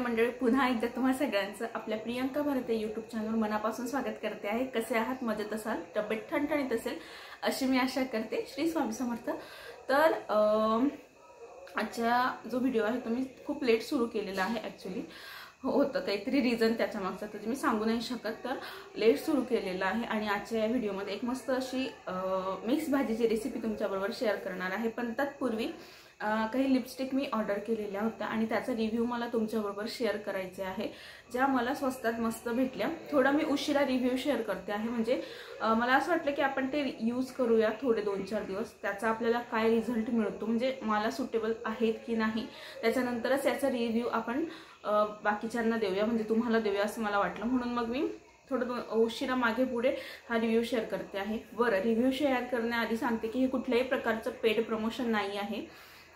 मंडळी, पुन्हा एकदा तुम्हा सगळ्यांचं आपल्या प्रियंका भारती यूट्यूब चॅनलवर मनापासून स्वागत करते आहे। कसे आहात? मजेत असाल, तब्येत ठणठणीत असेल अशी मी आशा करते। श्री स्वामी समर्थ। तर आजचा जो व्हिडिओ आहे तो मी खूप लेट सुरू केलेला आहे। ॲक्च्युली होतं काहीतरी रिझन त्याच्या मागचं, तर मी सांगू नाही शकत, तर लेट सुरू केलेला आहे। आणि आजच्या या व्हिडिओमध्ये एक मस्त अशी मिक्स भाजीची रेसिपी तुमच्याबरोबर शेअर करणार आहे। पण तत्पूर्वी काही लिपस्टिक मी ऑर्डर केलेल्या होत्या आणि त्याचा रिव्ह्यू मला तुमच्याबरोबर शेअर करायचे आहे, ज्या मला स्वस्तात मस्त भेटल्या। थोडा मी उशिरा रिव्ह्यू शेअर करते आहे, म्हणजे मला असं वाटलं की आपण ते यूज करूया थोडे 2-4 दिवस, त्याचा आपल्याला काय रिझल्ट मिळतो, म्हणजे मला सुटेबल आहेत की नाही, त्याच्यानंतरच याचा रिव्ह्यू आपण बाकीच्यांना देऊया, म्हणजे तुम्हाला देऊया असं मला वाटलं। म्हणून मग मी थोडं उशिरा मागे पुढे हा रिव्ह्यू शेअर करते आहे। बरं, रिव्ह्यू शेअर करण्याआधी सांगते की हे कुठल्याही प्रकारचं पेड प्रमोशन नाही आहे।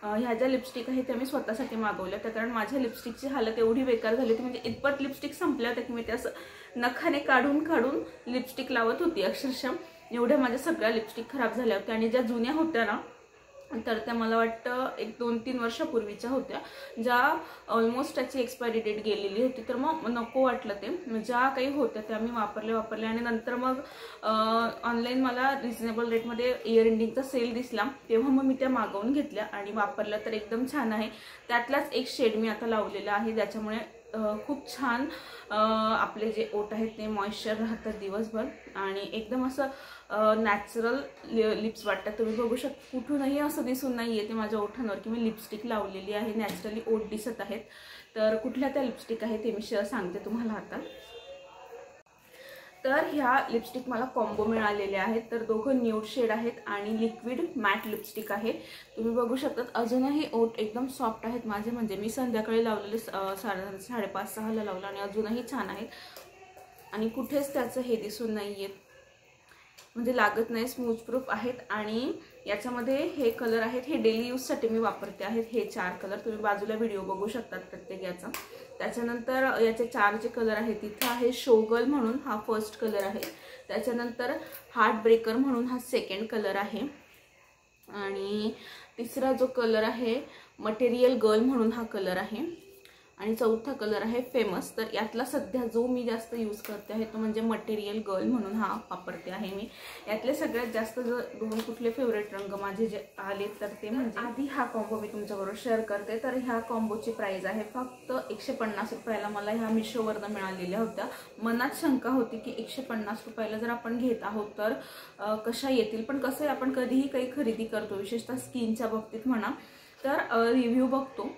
ह्या ज्या लिपस्टिक आहेत त्या मी स्वतःसाठी मागवल्या त्या, कारण माझ्या लिपस्टिकची हालत एवढी बेकार झाली होती, म्हणजे इतपत लिपस्टिक संपल्या होत्या की मी ते असं नखाने काढून लिपस्टिक लावत होती अक्षरशः। एवढ्या माझ्या सगळ्या लिपस्टिक खराब झाल्या होत्या आणि ज्या जुन्या होत्या ना, तर त्या मला वाटतं 1-2-3 वर्षापूर्वीच्या होत्या, ज्या ऑलमोस्ट त्याची एक्सपायरी डेट गेलेली होती, तर मग नको वाटलं ते। ज्या काही होत्या त्या मी वापरल्या आणि नंतर मग ऑनलाईन मला रिजनेबल रेटमध्ये इयर एंडिंगचा सेल दिसला, तेव्हा मग मी त्या मागवून घेतल्या आणि वापरल्या, तर एकदम छान आहे। त्यातलाच एक शेड मी आता लावलेला आहे, ज्याच्यामुळे खूप छान आपले जे ओठ आहेत ते मॉइश्चर राहतात दिवसभर आणि एकदम असं नॅचरल लिप्स वाटतात। तुम्ही बघू शकता, कुठूनही असं दिसून नाही येते माझ्या ओठांवर की मी लिपस्टिक लावलेली आहे, नॅचरली ओठ दिसत आहेत। तर कुठल्या त्या लिपस्टिक आहे ते मी सांगते तुम्हाला आता। तर ह्या लिपस्टिक मला कॉम्बो मिळालेले आहेत, तर दोघं न्यूड शेड आहेत आणि लिक्विड मॅट लिपस्टिक आहे। तुम्ही बघू शकता अजूनही ओठ एकदम सॉफ्ट आहेत माझे, म्हणजे मी संध्याकाळी लावलेले 5:30-6:30 लावलं आणि अजूनही छान आहेत आणि कुठेच त्याचं हे दिसून नाही येत, म्हणजे लागत नाही, स्मूथ प्रूफ आहेत। आणि याच्यामध्ये हे कलर आहेत, हे डेली यूजसाठी मी वापरते आहेत, हे 4 कलर तुम्ही बाजूला व्हिडिओ बघू शकतात प्रत्येक याचा। त्याच्यानंतर याचे 4 जे कलर आहेत, तिथे आहे शोगल म्हणून हा फर्स्ट कलर आहे, त्याच्यानंतर हार्ट ब्रेकर म्हणून हा सेकंड कलर आहे आणि तिसरा जो कलर आहे मटेरियल गर्ल म्हणून हा कलर आहे आणि चौथा कलर आहे फेमस। तर यातला सध्या जो मी जास्त यूज करते आहे तो म्हणजे मटेरियल गर्ल म्हणून हा वापरते आहे मी। यातले सगळ्यात जास्त दोन कुठले फेवरेट रंग माझे जे आले तर ते म्हणजे, आधी हा कॉम्बो मी तुमच्याबरोबर शेअर करते। तर ह्या कॉम्बोची प्राइस आहे फक्त 150 रुपयाला, मला ह्या मिशोवरनं मिळालेल्या होत्या। मनात शंका होती की 150 रुपयाला जर आपण घेत आहोत तर कशा येतील, पण कसं आपण कधीही काही खरेदी करतो, विशेषतः स्किनच्या बाबतीत म्हणा, तर रिव्ह्यू बघतो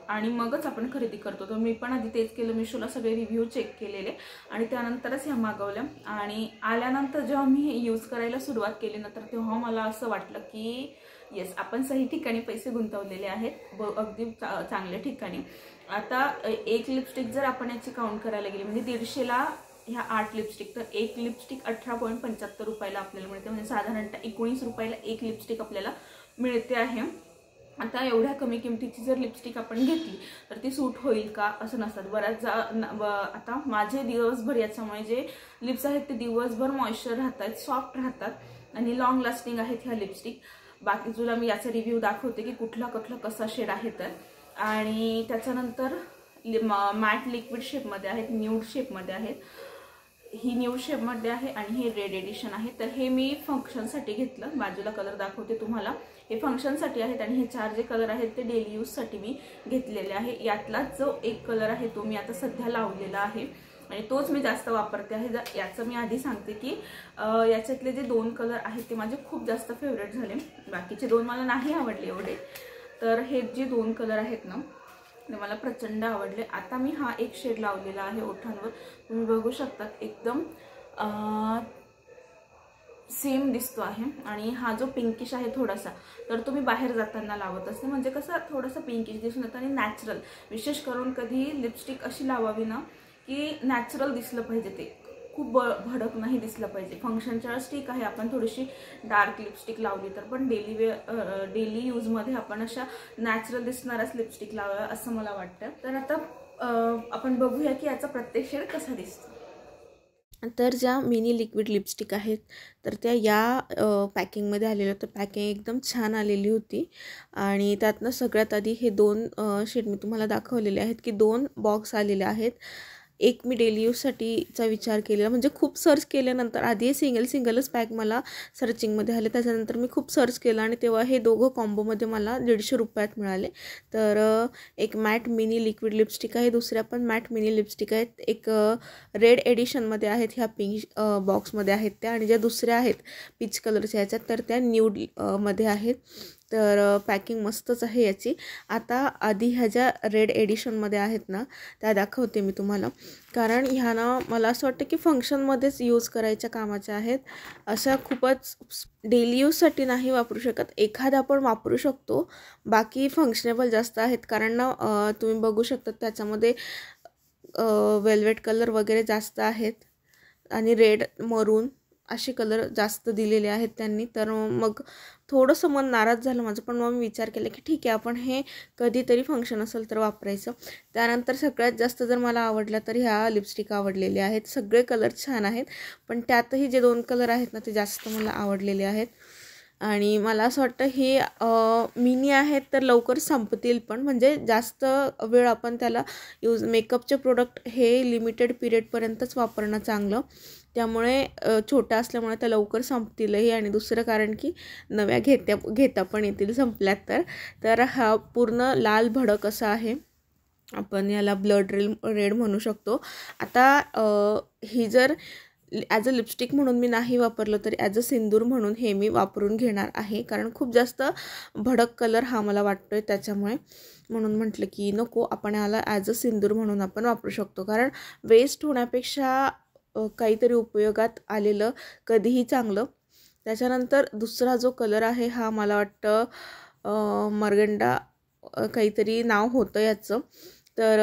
आणि मगच आपण खरेदी करतो। तर मी पण आधी तेच केलं, मिशोला सगळे रिव्ह्यू चेक केलेले आणि त्यानंतरच ह्या मागवल्या। आणि आल्यानंतर जेव्हा मी हे यूज करायला सुरुवात केली ना, तर तेव्हा मला असं वाटलं की येस, आपण सही ठिकाणी पैसे गुंतवलेले आहेत, अगदी चांगल्या ठिकाणी। आता एक लिपस्टिक जर आपण याची काउंट करायला गेली, म्हणजे 150ला ह्या 8 लिपस्टिक, तर एक लिपस्टिक 18.75 रुपयाला आपल्याला मिळते, म्हणजे साधारणतः 19 रुपयाला एक लिपस्टिक आपल्याला मिळते आहे। आता एवढ्या कमी किमतीची जर लिपस्टिक आपण घेतली तर ती सूट होईल का असं नसतात बऱ्याच। आता माझे दिवसभर याच्यामुळे जे लिप्स आहेत ते दिवसभर मॉइश्चर राहतात, सॉफ्ट राहतात आणि लॉंग लास्टिंग आहेत ह्या लिपस्टिक। बाकी तुला मी याचा रिव्ह्यू दाखवते की कुठला कसा शेड आहे तर। आणि त्याच्यानंतर मॅट लिक्विड शेपमध्ये आहेत, न्यूड शेपमध्ये आहेत, ही न्यूड शेपमध्ये आहे आणि हे रेड एडिशन आहे। तर हे मी फंक्शनसाठी घेतलं, बाजूला कलर दाखवते तुम्हाला, हे फंक्शनसाठी आहेत आणि हे 4 जे कलर आहेत ते डेली यूजसाठी मी घेतलेले आहे। यातला जो एक कलर आहे तो मी आता सध्या लावलेला आहे आणि तोच मी जास्त वापरते आहे। याचं मी आधी सांगते की याच्यातले जे 2 कलर आहेत ते माझे खूप जास्त फेवरेट झाले, बाकीचे 2 मला नाही आवडले एवढे, तर हे जे 2 कलर आहेत ना ते मला प्रचंड आवडले। आता मी हा एक शेड लावलेला आहे ओठांवर, तुम्ही बघू शकता एकदम सेम दिसतो आहे। आणि हा जो पिंकिश आहे थोडासा, तर तुम्ही बाहेर जाताना लावत असते, म्हणजे कसं थोडासा पिंकिश दिसून येतं आणि नॅचरल, विशेष करून कधी लिपस्टिक अशी लावावी ना की नॅचरल दिसलं पाहिजे, ते खूप भडक नाही दिसलं पाहिजे। फंक्शनच्या वेळेस ठीक आहे आपण थोडीशी डार्क लिपस्टिक लावली तर, पण डेली यूजमध्ये आपण अशा नॅचरल दिसणाऱ्याच लिपस्टिक लावाव्या असं मला वाटतं। तर आता आपण बघूया की याचा प्रत्येक शेड कसा दिसतो। तर ज्या मिनी लिक्विड लिपस्टिक आहेत तर त्या या पॅकिंगमध्ये आलेल्या, तर पॅकिंग एकदम छान आलेली होती. आणि त्यातनं सगळ्यात आधी हे 2 शेड मी तुम्हाला दाखवलेले आहेत की 2 बॉक्स आलेले आहेत. एक मी डेली यूजसाठीचा विचार केलेला, म्हणजे खूप सर्च केल्यानंतर आधी सिंगलच पॅक मला सर्चिंगमध्ये आले, त्याच्यानंतर मी खूप सर्च केलं आणि तेव्हा हे दोघं कॉम्बोमध्ये मला 150 रुपयात मिळाले. तर एक मॅट मिनी लिक्विड लिपस्टिक आहे, दुसऱ्या पण मॅट मिनी लिपस्टिक आहेत. एक रेड एडिशनमध्ये आहेत, ह्या पिंक बॉक्समध्ये आहेत त्या, आणि ज्या दुसऱ्या आहेत पीच कलरच्या ह्याच्यात तर त्या न्यूड मध्ये आहेत. तर पॅकिंग मस्तच आहे याची. आता आधी ह्या ज्या रेड एडिशनमध्ये आहेत ना त्या दाखवते मी तुम्हाला, कारण ह्या ना मला असं वाटतं की फंक्शनमध्येच यूज करायच्या कामाच्या आहेत. अशा खूपच डेली यूजसाठी नाही वापरू शकत, एखादा आपण वापरू शकतो, बाकी फंक्शनेबल जास्त आहेत. कारण ना तुम्ही बघू शकता त्याच्यामध्ये वेल्वेट कलर वगैरे जास्त आहेत आणि रेड मरून असे कलर जास्त दिलेले आहेत त्यांनी. तर मग थोडंसं मन नाराज झालं माझं, पण मग मी विचार केला की ठीक आहे आपण हे कधीतरी फंक्शन असेल तर वापरायचं. त्यानंतर सगळ्यात जास्त जर मला आवडल्या तर ह्या लिपस्टिक आवडलेल्या आहेत. सगळे कलर छान आहेत, पण त्यातही जे 2 कलर आहेत ना ते जास्त मला आवडलेले आहेत. आणि मला असं वाटतं हे मिनी आहेत तर लवकर संपतील पण, म्हणजे जास्त वेळ आपण त्याला मेकअपचे प्रोडक्ट हे लिमिटेड पिरियडपर्यंतच वापरणं चांगलं. त्यामुळे छोट्या असल्यामुळे त्या लवकर संपतीलही, आणि दुसरं कारण की नव्या घेता पण येतील संपल्यात तर हा पूर्ण लाल भडक असा आहे, आपण याला ब्लड रेड म्हणू शकतो. आता ही जर ॲज अ लिपस्टिक म्हणून मी नाही वापरलं तरी ॲज अ सिंदूर म्हणून हे मी वापरून घेणार आहे, कारण खूप जास्त भडक कलर हा मला वाटतो आहे त्याच्यामुळे. म्हणून म्हटलं की नको, आपण याला ॲज अ सिंदूर म्हणून आपण वापरू शकतो, कारण वेस्ट होण्यापेक्षा काहीतरी उपयोगात आलेलं कधीही चांगलं. त्याच्यानंतर दुसरा जो कलर आहे हा मला वाटतं मर्गंडा काहीतरी नाव होतं याचं. तर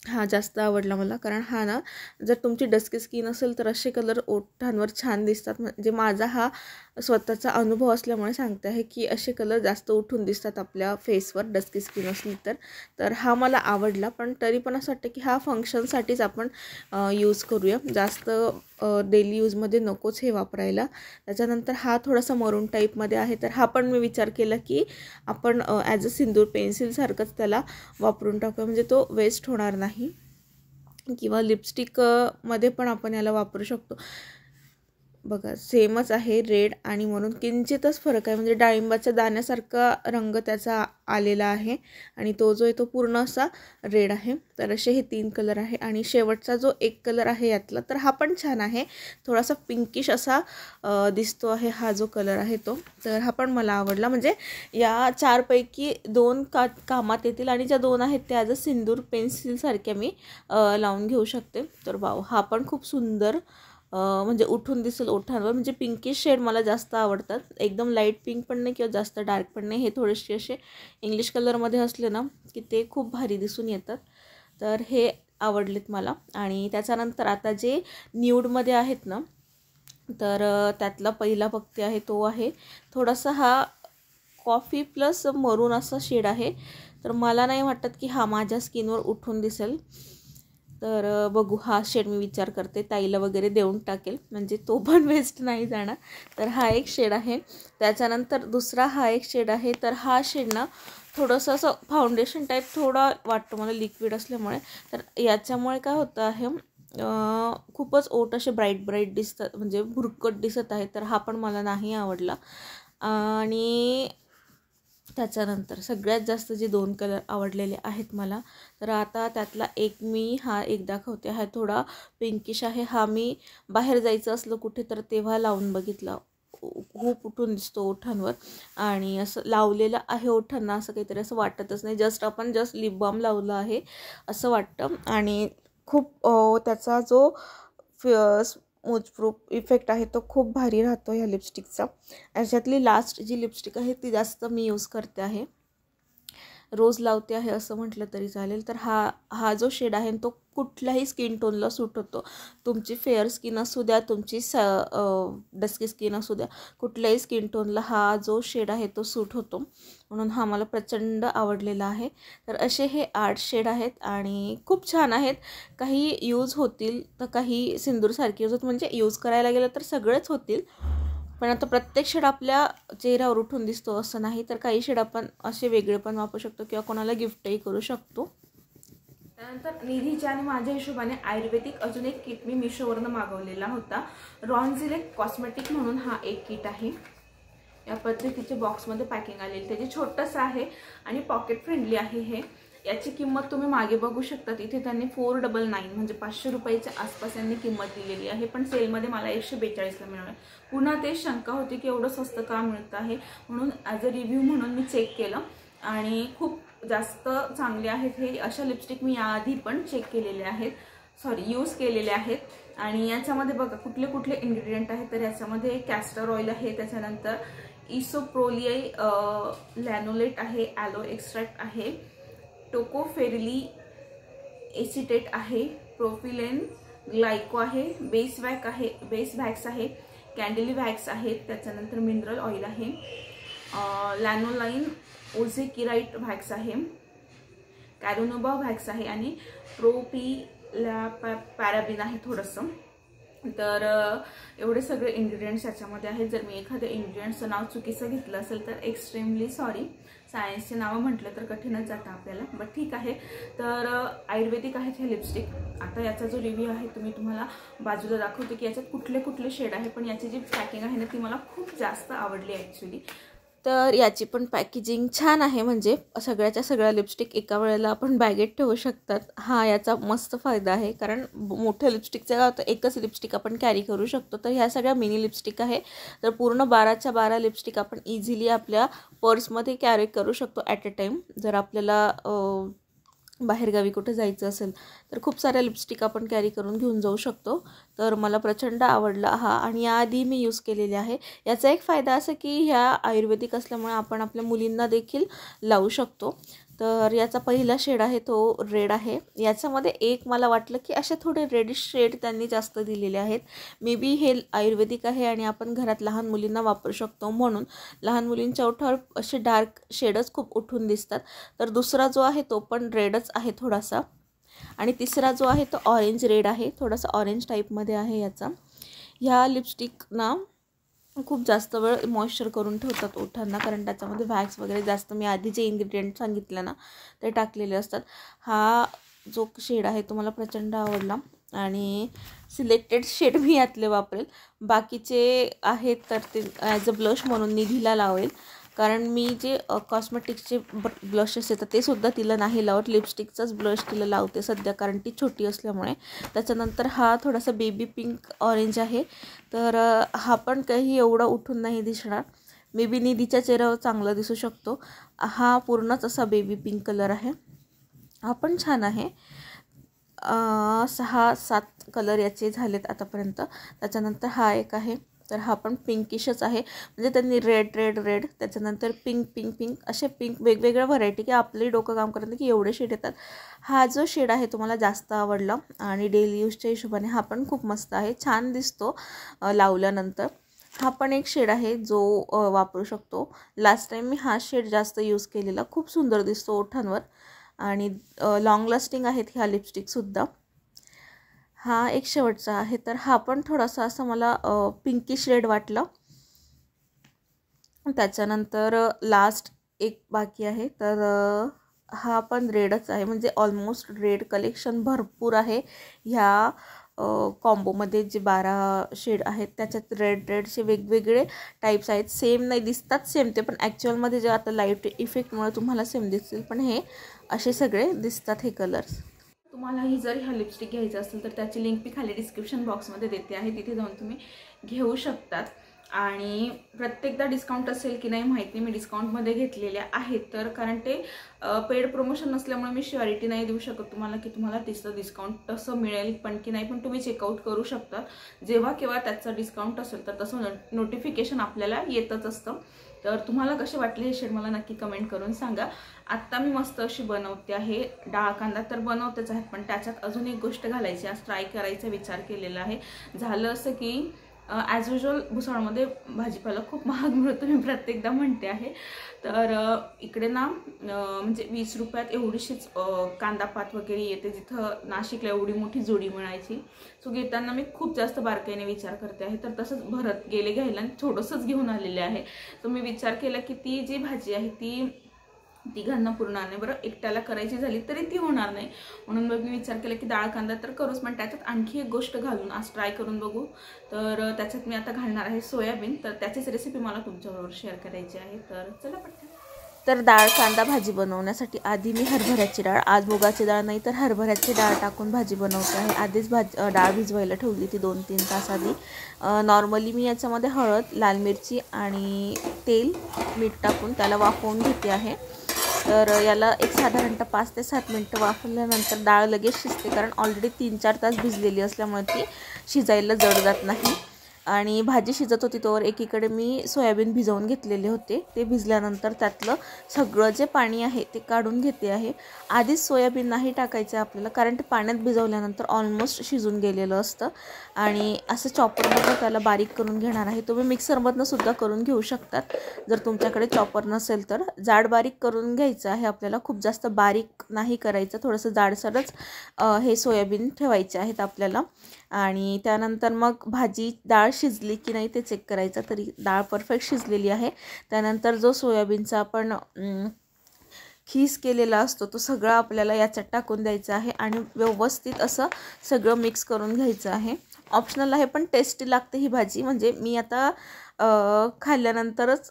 हा जास्त आवडला मला, कारण हा ना जर तुमची डस्की स्किन असेल तर असे कलर ओठांवर छान दिसतात. म्हणजे माझा हा स्वतःचा अनुभव असल्यामुळे सांगते आहे की असे कलर जास्त उठून दिसतात आपल्या फेसवर डस्की स्किन असली तर हा मला आवडला. पण तरी पण असं वाटतं की हा फंक्शनसाठीच आपण यूज करूया, जास्त डेली यूजमध्ये नकोच हे वापरायला. त्याच्यानंतर हा थोडासा मरून टाईपमध्ये आहे, तर हा पण मी विचार केला की आपण ॲज अ सिंदूर पेन्सिलसारखंच त्याला वापरून टाकूया, म्हणजे तो वेस्ट होणार नाही. किंवा लिपस्टिकमध्ये पण आपण याला वापरू शकतो. बघा सेमच आहे, रेड आणि म्हणून किंचितच फरक आहे, म्हणजे डाळिंबाच्या दाण्यासारखा रंग त्याचा आलेला आहे आणि तो जो आहे तो पूर्ण असा रेड आहे. तर असे हे 3 कलर आहे. आणि शेवटचा जो एक कलर आहे यातला तर हा पण छान आहे, थोडासा पिंकिश असा दिसतो आहे हा जो कलर आहे तो. तर हा पण मला आवडला, म्हणजे या 4 पैकी 2 कामात येतील, आणि ज्या 2 आहेत त्या ॲज अ सिंदूर पेन्सिलसारख्या मी लावून घेऊ शकते. तर वाव, हा पण खूप सुंदर म्हणजे उठून दिसेल ओठांवर. म्हणजे पिंकिश शेड मला जास्त आवडतात, एकदम लाईट पिंक पण नाही किंवा जास्त डार्क पण नाही, हे थोडेसे असे इंग्लिश कलरमध्ये असले ना की ते खूप भारी दिसून येतात. तर हे आवडलेत मला. आणि त्याच्यानंतर आता जे न्यूडमध्ये आहेत ना तर त्यातला पहिला बघते आहे तो आहे थोडासा हा कॉफी प्लस मरून असा शेड आहे. तर मला नाही वाटत की हा माझ्या स्किनवर उठून दिसेल, तर बघू, हा शेड मी विचार करते ताईला वगैरे देऊन टाकेल, म्हणजे तो पण वेस्ट नाही जाणार. तर हा एक शेड आहे. त्याच्यानंतर दुसरा हा एक शेड आहे. तर हा शेड ना थोडंसं असं फाउंडेशन टाईप थोडा वाटतो मला लिक्विड असल्यामुळे. तर याच्यामुळे काय होतं आहे, खूपच ओठ असे ब्राईट दिसतात, म्हणजे भुरकट दिसत आहे, तर हा पण मला नाही आवडला. आणि त्याच्यानंतर सगळ्यात जास्त जे 2 कलर आवडलेले आहेत मला, तर आता त्यातला एक मी हा एक दाखवते. हा थोडा पिंकिश आहे, हा मी बाहेर जायचं असलं कुठे तर तेव्हा लावून बघितला, खूप उठून दिसतो ओठांवर आणि असं लावलेलं आहे ओठांना, असं काहीतरी असं वाटतच नाही, आपण जस्ट लिप बाम लावलं आहे असं वाटतं. आणि खूप त्याचा जो स्मूथप्रूफ इफेक्ट आहे तो खूप भारी राहतो ह्या लिपस्टिकचा. याच्यातली लास्ट जी लिपस्टिक आहे ती जास्त मी यूज करते आहे. रोज लावते आहे असं म्हटलं तरी चालेल. तर हा जो शेड आहे तो कुठल्याही स्किन टोनला सूट होतो. तुमची फेअर स्किन असू द्या, तुमची डस्की स्किन असू द्या, कुठल्याही स्किन टोनला हा जो शेड आहे तो सूट होतो. म्हणून हा मला प्रचंड आवडलेला आहे. तर असे हे 8 शेड आहेत आणि खूप छान आहेत. काही यूज होतील तर काही सिंदूरसारखे यूज होत, म्हणजे यूज करायला गेलं तर सगळेच होतील. पण आता प्रत्येक शेड आपल्या चेहऱ्यावर उठून दिसतो असं नाही. तर काही शेड आपण असे वेगळे पण वापरू शकतो किंवा कोणाला गिफ्टही करू शकतो. त्यानंतर निधीच्या आणि माझ्या हिशोबाने आयुर्वेदिक अजून एक किट मी मिशोवरनं मागवलेला होता. रॉन्झिलेक कॉस्मेटिक म्हणून हा एक किट आहे. या पद्धतीचे बॉक्समध्ये पॅकिंग आलेली, त्याचे छोटंसं आहे आणि पॉकेट फ्रेंडली आहे हे. याची किंमत तुम्ही मागे बघू शकता, इथे त्यांनी 499 म्हणजे 500 रुपयाच्या आसपास यांनी किंमत दिलेली आहे. पण सेलमध्ये मला 142ला मिळालं. पुन्हा ते शंका होती की एवढं स्वस्त का मिळतं आहे, म्हणून ॲज अ रिव्ह्यू म्हणून मी चेक केलं आणि खूप जास्त चांगले आहेत हे. अशा लिपस्टिक मी याआधी पण चेक केलेले आहेत, यूज केलेले आहेत. आणि याच्यामध्ये बघा कुठले कुठले इन्ग्रेडियंट आहेत. तर याच्यामध्ये कॅस्टर ऑइल आहे, त्याच्यानंतर इसोप्रोलियाई लॅनोलेट आहे, ॲलो एक्स्ट्रॅक्ट आहे, टोकोफेरिली एसिटेट आहे, प्रोफिलेन ग्लायको आहे, बेस वॅक्स आहे, कॅन्डली वॅक्स आहेत, त्याच्यानंतर मिनरल ऑइल आहे, लॅनोलाइन ओझेकिराइट वॅक्स आहे, कॅरोनोबा वॅक्स आहे आणि पॅराबिन आहे थोडंसं. तर एवढे सगळे इन्ग्रेडियंट्स याच्यामध्ये आहेत. जर मी एखाद्या इन्ग्रेडियंट्सचं नाव चुकीचं घेतलं असेल तर एक्स्ट्रीमली सॉरी. सायन्सचे नावं म्हटलं तर कठीणच जातं आपल्याला, बट ठीक आहे. तर आयुर्वेदिक आहेत हे लिपस्टिक. आता याचा जो रिव्ह्यू आहे तो मी तुम्हाला बाजूला दाखवते की याच्यात कुठले कुठले शेड आहे. पण याची जी पॅकिंग आहे ना ती मला खूप जास्त आवडली ॲक्च्युली. तर याची पण पॅकेजिंग छान आहे, म्हणजे सगळ्याच्या सगळ्या लिपस्टिक एका वेळेला आपण बॅगेत ठेवू शकतात. हा याचा मस्त फायदा आहे, कारण मोठ्या लिपस्टिकच्या गावात एकच लिपस्टिक आपण कॅरी करू शकतो. तर ह्या सगळ्या मिनी लिपस्टिक आहे. तर पूर्ण 12च्या 12 लिपस्टिक आपण इझिली आपल्या पर्समध्ये कॅरी करू शकतो ॲट अ टाईम. जर आपल्याला बाहेरगावी कुठे जायचं असेल तर खूप साऱ्या लिपस्टिक आपण कॅरी करून घेऊन जाऊ शकतो. तर मला प्रचंड आवडला हा आणि याआधी मी यूज केलेले आहे. याचा एक फायदा असा की ह्या आयुर्वेदिक असल्यामुळे आपण आपल्या मुलींना देखील लावू शकतो. तर याचा पहिला शेड आहे तो रेड आहे. याच्यामध्ये एक मला वाटलं की असे थोडे रेडिश शेड त्यांनी जास्त दिलेले आहेत. मे बी हे आयुर्वेदिक आहे आणि आपण घरात लहान मुलींना वापरू शकतो, म्हणून लहान मुलींच्या ओठावर असे डार्क शेडच खूप उठून दिसतात. तर दुसरा जो आहे तो पण रेडच आहे थोडासा, आणि तिसरा जो आहे तो ऑरेंज रेड आहे, थोडासा ऑरेंज टाईपमध्ये आहे याचा. ह्या लिपस्टिक ना खूप जास्त वेळ मॉइश्चर करून ठेवतात ओठांना, कारण त्याच्यामध्ये वॅक्स वगैरे जास्त मी आधी जे इन्ग्रेडियंट सांगितलं ना ते टाकलेले असतात. हा जो शेड आहे तो मला प्रचंड आवडला आणि सिलेक्टेड शेड मी यातले वापरेल. बाकीचे आहेत तर ते ॲज अ ब्लश म्हणून निधीला लावेल, कारण मी जे कॉस्मेटिक्सचे ब्लशेस येतात ते सुद्धा तिला नाही लावत. लिपस्टिकचाच ब्लश तिला लावते सध्या, कारण ती छोटी असल्यामुळे. त्याच्यानंतर हा थोडासा बेबी पिंक ऑरेंज आहे. तर हा पण काही एवढा उठून नाही दिसणार. मे बी निधीच्या चेहऱ्यावर चांगला दिसू शकतो. हा पूर्णच असा बेबी पिंक कलर आहे. हा पण छान आहे. 6-7 कलर याचे झालेत आतापर्यंत. त्याच्यानंतर हा एक आहे, तर हा पण पिंकिशच आहे. म्हणजे त्यांनी रेड त्याच्यानंतर पिंक असे पिंक वेगवेगळ्या व्हरायटी की आपले डोकं काम करत की एवढे शेड येतात. हा जो शेड आहे तो मला जास्त आवडला आणि डेली यूजच्या हिशोबाने हा पण खूप मस्त आहे, छान दिसतो लावल्यानंतर. हा पण एक शेड आहे जो वापरू शकतो. लास्ट टाईम मी हा शेड जास्त यूज केलेला, खूप सुंदर दिसतो ओठांवर आणि लॉंग लास्टिंग आहेत ह्या लिपस्टिकसुद्धा. हा एक शेवटचा आहे, तर हा पण थोडासा असं मला पिंकिश रेड वाटलं. त्याच्यानंतर लास्ट एक बाकी आहे, तर हा पण रेडच आहे. म्हणजे ऑलमोस्ट रेड कलेक्शन भरपूर आहे ह्या कॉम्बोमध्ये. जे 12 शेड आहेत त्याच्यात रेडचे वेगवेगळे टाईप्स आहेत. सेम नाही दिसतात सेम ते, पण ॲक्च्युअलमध्ये जे आता लाईट इफेक्टमुळे तुम्हाला सेम दिसतील, पण हे असे सगळे दिसतात हे कलर्स. तुम्हालाही जर ह्या लिपस्टिक घ्यायचं असेल तर त्याची लिंक मी खाली डिस्क्रिप्शन बॉक्समध्ये देते आहे, तिथे जाऊन तुम्ही घेऊ शकतात. आणि प्रत्येकदा डिस्काउंट असेल की नाही माहीत नाही, मी डिस्काउंटमध्ये घेतलेल्या आहेत. तर कारण ते पेड प्रमोशन नसल्यामुळे मी श्युरिटी नाही देऊ शकत तुम्हाला की तुम्हाला तिचं डिस्काउंट तसं मिळेल पण की नाही. पण तुम्ही चेकआउट करू शकता जेव्हा केव्हा त्याचं डिस्काउंट असेल तर तसं नोटिफिकेशन आपल्याला येतच असतं. तर तुम्हाला कसे वाटले हे शेड मला नक्की कमेंट करून सांगा. आत्ता मी मस्त अशी बनवते आहे. डाळ कांदा तर बनवतेच आहेत, पण त्याच्यात अजून एक गोष्ट घालायची, आज ट्राय करायचा विचार केलेला आहे. झालं असं की ॲज युजल भुसावळमध्ये भाजीपाला खूप महाग मिळतो, मी प्रत्येकदा म्हणते आहे. तर इकडे ना म्हणजे 20 रुपयात एवढीशीच कांदापात वगैरे येते, जिथं नाशिकला एवढी मोठी जोडी मिळायची. सो घेताना मी खूप जास्त बारकाईने विचार करते आहे, तर तसंच भरत गेले घ्यायला आणि थोडंसंच घेऊन आलेले आहे. तर मी विचार केला की ती जी भाजी आहे ती तिघांना पुरणार नाही, बरं एकट्याला करायची झाली तरी ती होणार नाही, म्हणून मग मी विचार केला की डाळ कांदा तर करूच, पण त्याच्यात आणखी एक गोष्ट घालून आज ट्राय करून बघू. तर त्याच्यात मी आता घालणार आहे सोयाबीन. तर त्याचीच रेसिपी मला तुमच्याबरोबर शेअर करायची आहे. तर चला पटकन. तर डाळ कांदा भाजी बनवण्यासाठी आधी मी हरभऱ्याची डाळ, आज मुगाची डाळ नाही तर हरभऱ्याची डाळ टाकून भाजी बनवते आहे. आधीच डाळ भिजवायला ठेवली ती 2-3 तास आधी. नॉर्मली मी याच्यामध्ये हळद, लाल मिरची आणि तेल, मीठ टाकून त्याला वाफवून घेते आहे. तर याला एक साधारणतः 5 ते 7 मिनटं वाफवल्यानंतर डाळ लगेच शिजते, कारण ऑलरेडी 3-4 तास भिजलेली असल्यामुळे ती शिजायला जड जात नाही. आणि भाजी शिजत होती तोवर एकीकडे मी सोयाबीन भिजवून घेतलेले होते. ते भिजल्यानंतर त्यातलं सगळं जे पाणी आहे ते काढून घेते आहे. आधीच सोयाबीन नाही टाकायचं आपल्याला, कारण ते पाण्यात भिजवल्यानंतर ऑलमोस्ट शिजून गेलेलं असतं. आणि असं चॉपरमधनं त्याला बारीक करून घेणार आहे. तुम्ही मिक्सरमधनं सुद्धा करून घेऊ शकतात जर तुमच्याकडे चॉपर नसेल तर. जाड बारीक करून घ्यायचं आहे आपल्याला, खूप जास्त बारीक नाही करायचं, थोडंसं जाडसरच हे सोयाबीन ठेवायचे आहेत आपल्याला. आणि त्यानंतर मग भाजी डाळ शिजली की नाही ते चेक करायचं. तरी डाळ परफेक्ट शिजलेली आहे. त्यानंतर जो सोयाबीनचा आपण खीस केलेला असतो तो सगळा आपल्याला याच्यात टाकून द्यायचा आहे आणि व्यवस्थित असं सगळं मिक्स करून घ्यायचं आहे. ऑप्शनल आहे पण टेस्टी लागते ही भाजी. म्हणजे मी आता खाल्ल्यानंतरच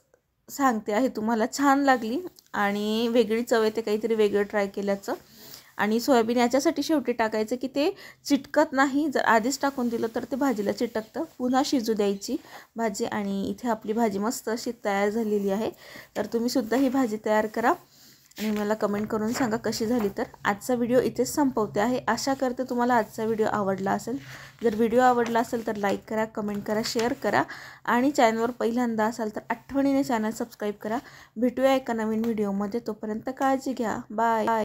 सांगते आहे तुम्हाला, छान लागली आणि वेगळी चव येते, काहीतरी वेगळं ट्राय केल्याचं. आणि सोयाबीन याच्यासाठी शेवटी टाकायचं की ते चिटकत नाही. जर आधीच टाकून दिलं तर ते भाजीला चिटकतं. पुन्हा शिजू द्यायची भाजी. आणि इथे आपली भाजी मस्त अशी तयार झालेली आहे. तर तुम्हीसुद्धा ही भाजी तयार करा आणि मला कमेंट करून सांगा कशी झाली. तर आजचा व्हिडिओ इथेच संपवते आहे. आशा करते तुम्हाला आजचा व्हिडिओ आवडला असेल. जर व्हिडिओ आवडला असेल तर लाईक करा, कमेंट करा, शेअर करा आणि चॅनलवर पहिल्यांदा असाल तर आठवणीने चॅनल सबस्क्राईब करा. भेटूया एका नवीन व्हिडिओमध्ये. तोपर्यंत काळजी घ्या. बाय.